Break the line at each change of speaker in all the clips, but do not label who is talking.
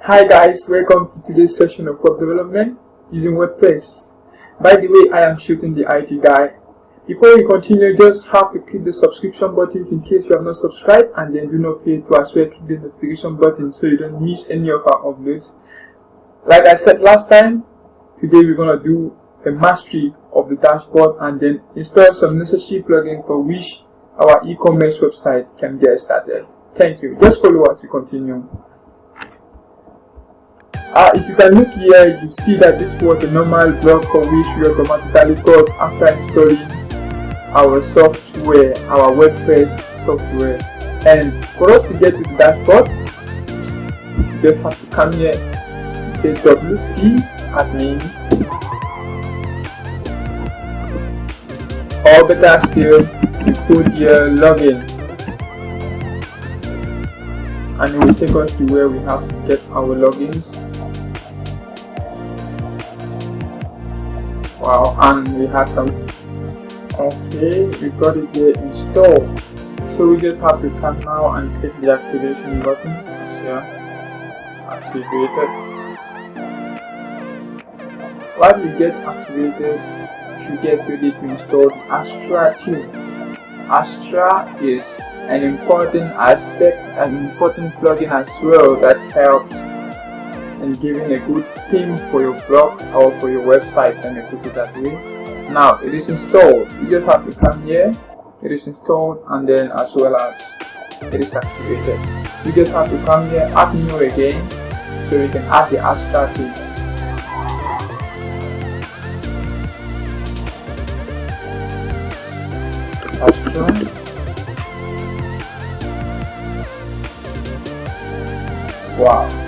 Hi guys, welcome to today's session of web development using WordPress. By the way, I am Shooting the IT guy. Before we continue, just have to click the subscription button in case you have not subscribed, and then do not forget to as well click the notification button so you don't miss any of our uploads. Like I said last time, today we're going to do a mastery of the dashboard and then install some necessary plugins for which our e-commerce website can get started. Thank you. Just follow as we continue. If you can look here, you see that this was a normal block for which we automatically got after installing our software, our WordPress software. And for us to get to the dashboard, you just have to come here, you say WP admin, or better still, you put your login, and it will take us to where we have to get our logins. Wow, and we had some. Okay, we got it here installed. So we just have to come now and click the activation button. As here, activated. While you get activated, you should get ready to install the Astra theme. Astra is an important aspect, an important plugin as well that helps in giving a good theme for your blog or for your website, let me put it that way. Now it is installed. You just have to come here, it is installed, and then as well as it is activated. You just have to come here, add new again, so you can add the Astra theme. Astra. Wow.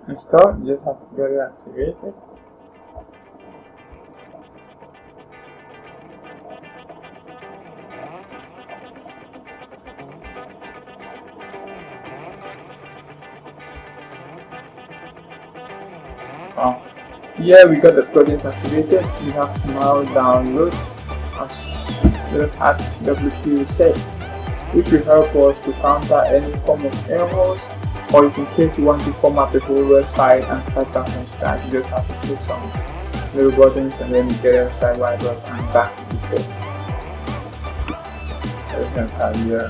Install, you just have to get it activated. Here we got the plugins activated. We have to now download just add WP reset, which will help us to counter any form of errors, or if in case you want to format the whole website and start that from scratch, you just have to click some little buttons and then you get a website wide up and back to default. You can have here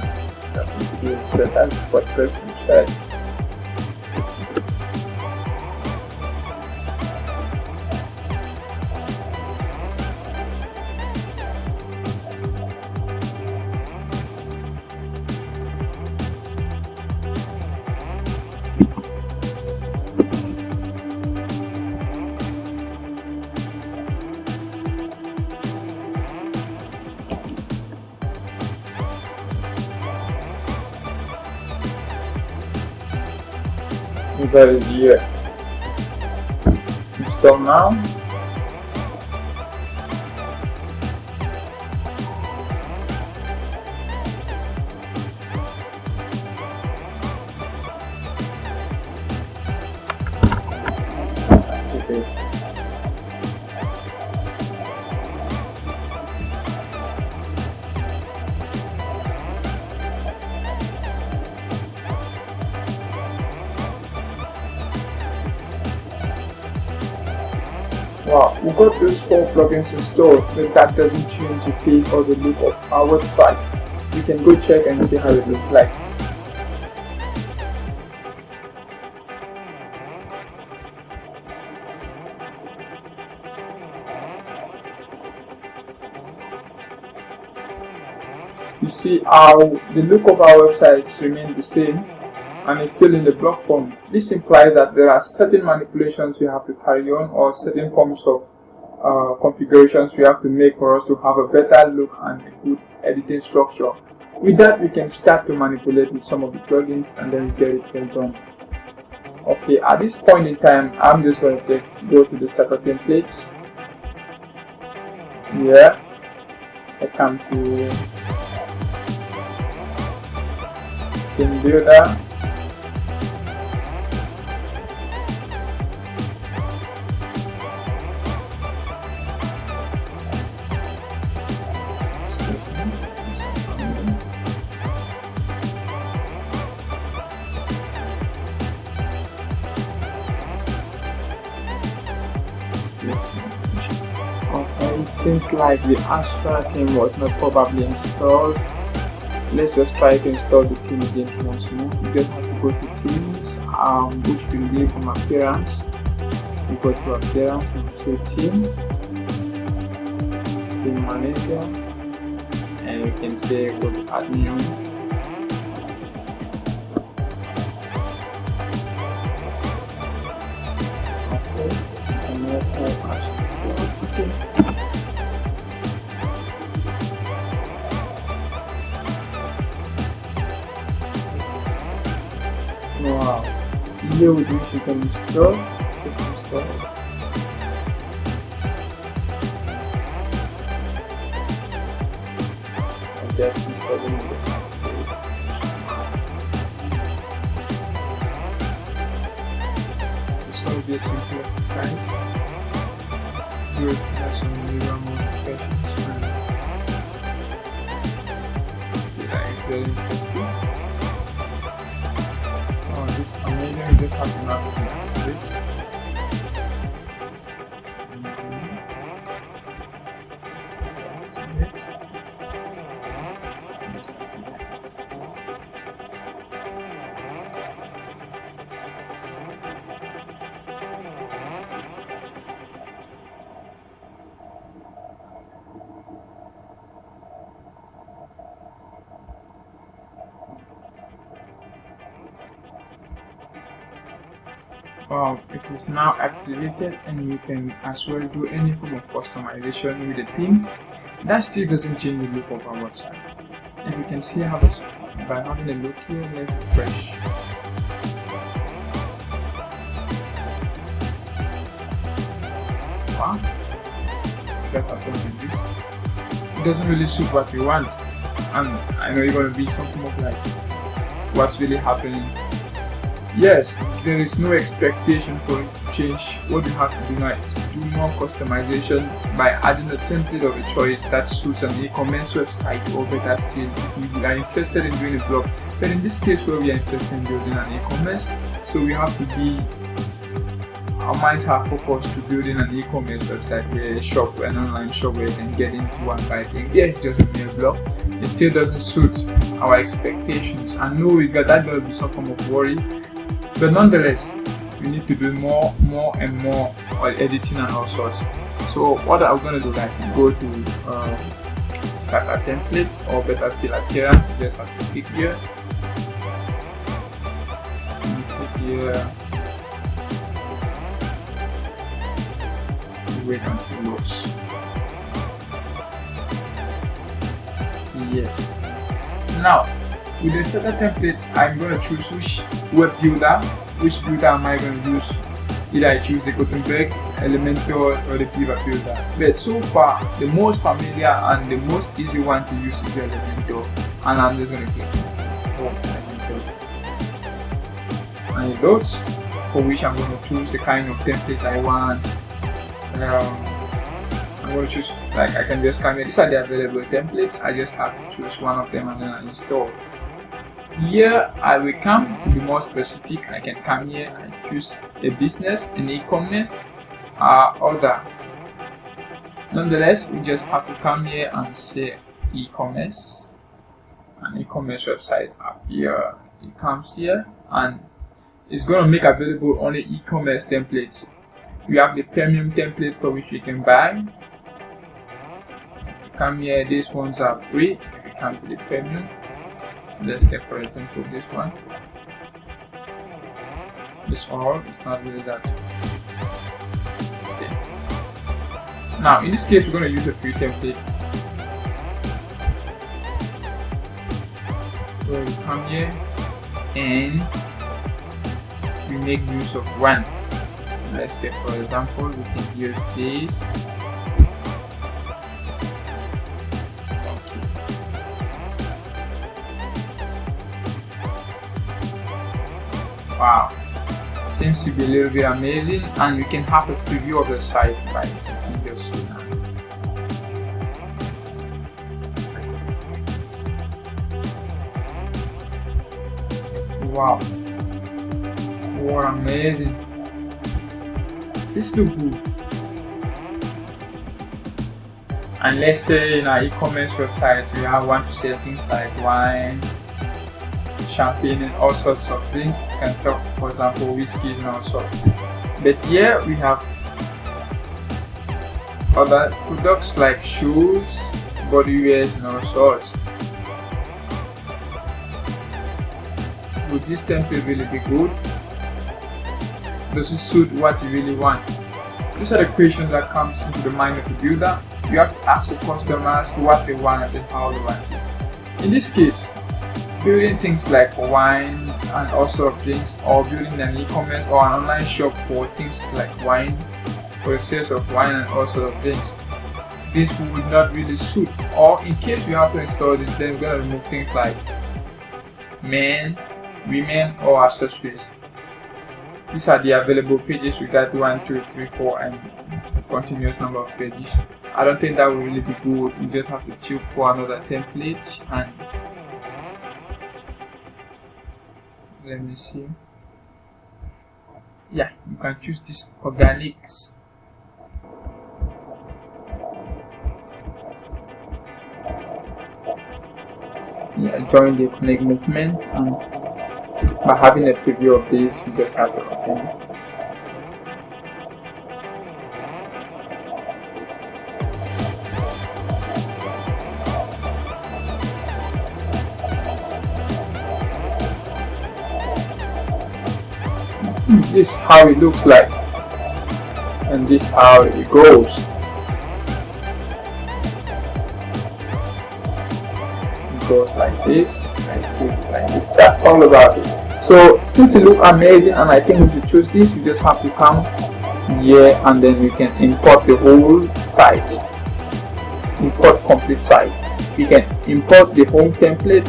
WP reset, that's WordPress reset. You got it here. Install now. Activate. Wow, we got those 4 plugins installed, but that doesn't change the page or the look of our website. You can go check and see how it looks like. You see how the look of our websites remain the same, and it's still in the block form. This implies that there are certain manipulations we have to carry on, or certain forms of configurations we have to make for us to have a better look and a good editing structure. With that, we can start to manipulate with some of the plugins and then we get it well done. Okay, at this point in time, I'm just going to go to the starter templates. Here, I come to theme builder. Okay, it seems like the Astra theme was not probably installed. Let's just try to install the theme again once more. You just have to go to themes, which will be from appearance. You go to appearance and to theme manager, and you can say go to admin. Wow, here with which you can install. I just installing it. It's going to be a simple exercise. You will have some minimum modifications and very interesting. This amazing, just have to map it activate. It is now activated and you can as well do any form of customization with the theme. That still doesn't change the look of our website. If you can see how by having a look here, let's refresh. Wow, that's something this. It doesn't really suit what we want, and I know you're going to be something of like, what's really happening? Yes, there is no expectation for it to change. What you have to do now is to do more customization by adding a template of a choice that suits an e-commerce website, or better still, if you are interested in doing a blog. But in this case where we are interested in building an e-commerce, so we have to be, our minds are focused to building an e-commerce website, where a shop, an online shop where you can get into and buy things. Yes, just a mere blog. It still doesn't suit our expectations. I know we got that, there will be some form of worry. But nonetheless, we need to do more and more editing and all sorts. So what I'm going to do, like, go to start a template, or better still appearance. You just have to click here. And click here. Wait until it loads. Yes. Now, with the starter templates, I'm going to choose which which builder am I going to use. Either I choose the Gutenberg, Elementor, or the Pivot builder. But so far, the most familiar and the most easy one to use is the Elementor, and I'm just going to click Elementor. And it loads, for which I'm going to choose the kind of template I want. I'm going to choose, like, I can just come here. These are the available templates. I just have to choose one of them and then I install. Here I will come to be more specific. I can come here and choose a business, an e-commerce, order. Nonetheless, we just have to come here and say e-commerce. An e-commerce website up here. It comes here and it's going to make available only e-commerce templates. We have the premium template for which we can buy. Come here, these ones are free. If we come to the premium, let's take for example this one. This all, it's not really that. See. Now in this case, we're going to use a free template. So we come here and we make use of one. Let's say, for example, we can use this. Wow, seems to be a little bit amazing, and we can have a preview of the site by clicking this now. Wow, what amazing! This looks good. And let's say in our e-commerce website we want to sell things like wine, champagne, and all sorts of drinks. You can talk, for example, whiskey and all sorts. But here we have other products like shoes, body wear, and all sorts. Would this template really be good? Does it suit what you really want? These are the questions that comes into the mind of the builder. You have to ask the customers what they want and how they want it. In this case, building things like wine and all sorts of drinks, or building an e-commerce or an online shop for things like wine, for the sales of wine and all sorts of drinks, this would not really suit. Or in case you have to install this, then we're going to remove things like men, women, or accessories. These are the available pages. We got 1, 2, 3, 4, and a continuous number of pages. I don't think that will really be good. You just have to choose for another template, and let me see. Yeah, you can choose this organics. Yeah, join the connect movement, and by having a preview of this, you just have to open it. This is how it looks like, and this is how it goes. It goes like this, like this, like this. That's all about it. So since it looks amazing, and I think we should choose this, we just have to come here and then we can import the whole site. Import complete site. We can import the home template,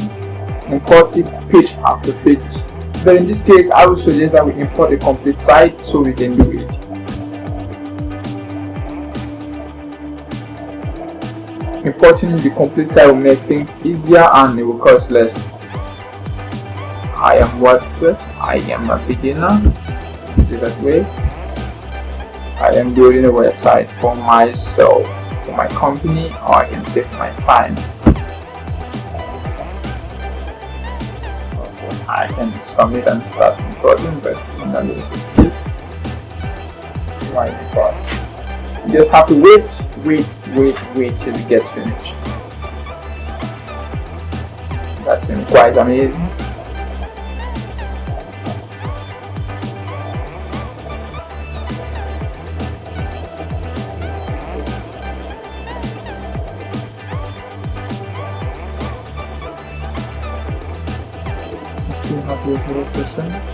import it page after pages. But in this case, I would suggest that we import a complete site so we can do it. Importing the complete site will make things easier and it will cost less. I am WordPress. I am a beginner. Do that way. I am building a website for myself, for my company, or I can say for my client. I can submit and start recording, but in that case, skip right parts. You just have to wait till it gets finished. That seems quite amazing. Still happy with 0%.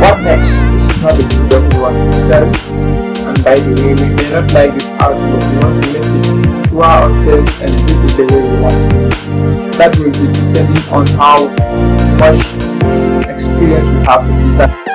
What next? This is not the product we want to sell, and by the way, we may not like this outlook. We want to make it to our hotels and do it the way we want to. That will be depending on how much experience we have in design.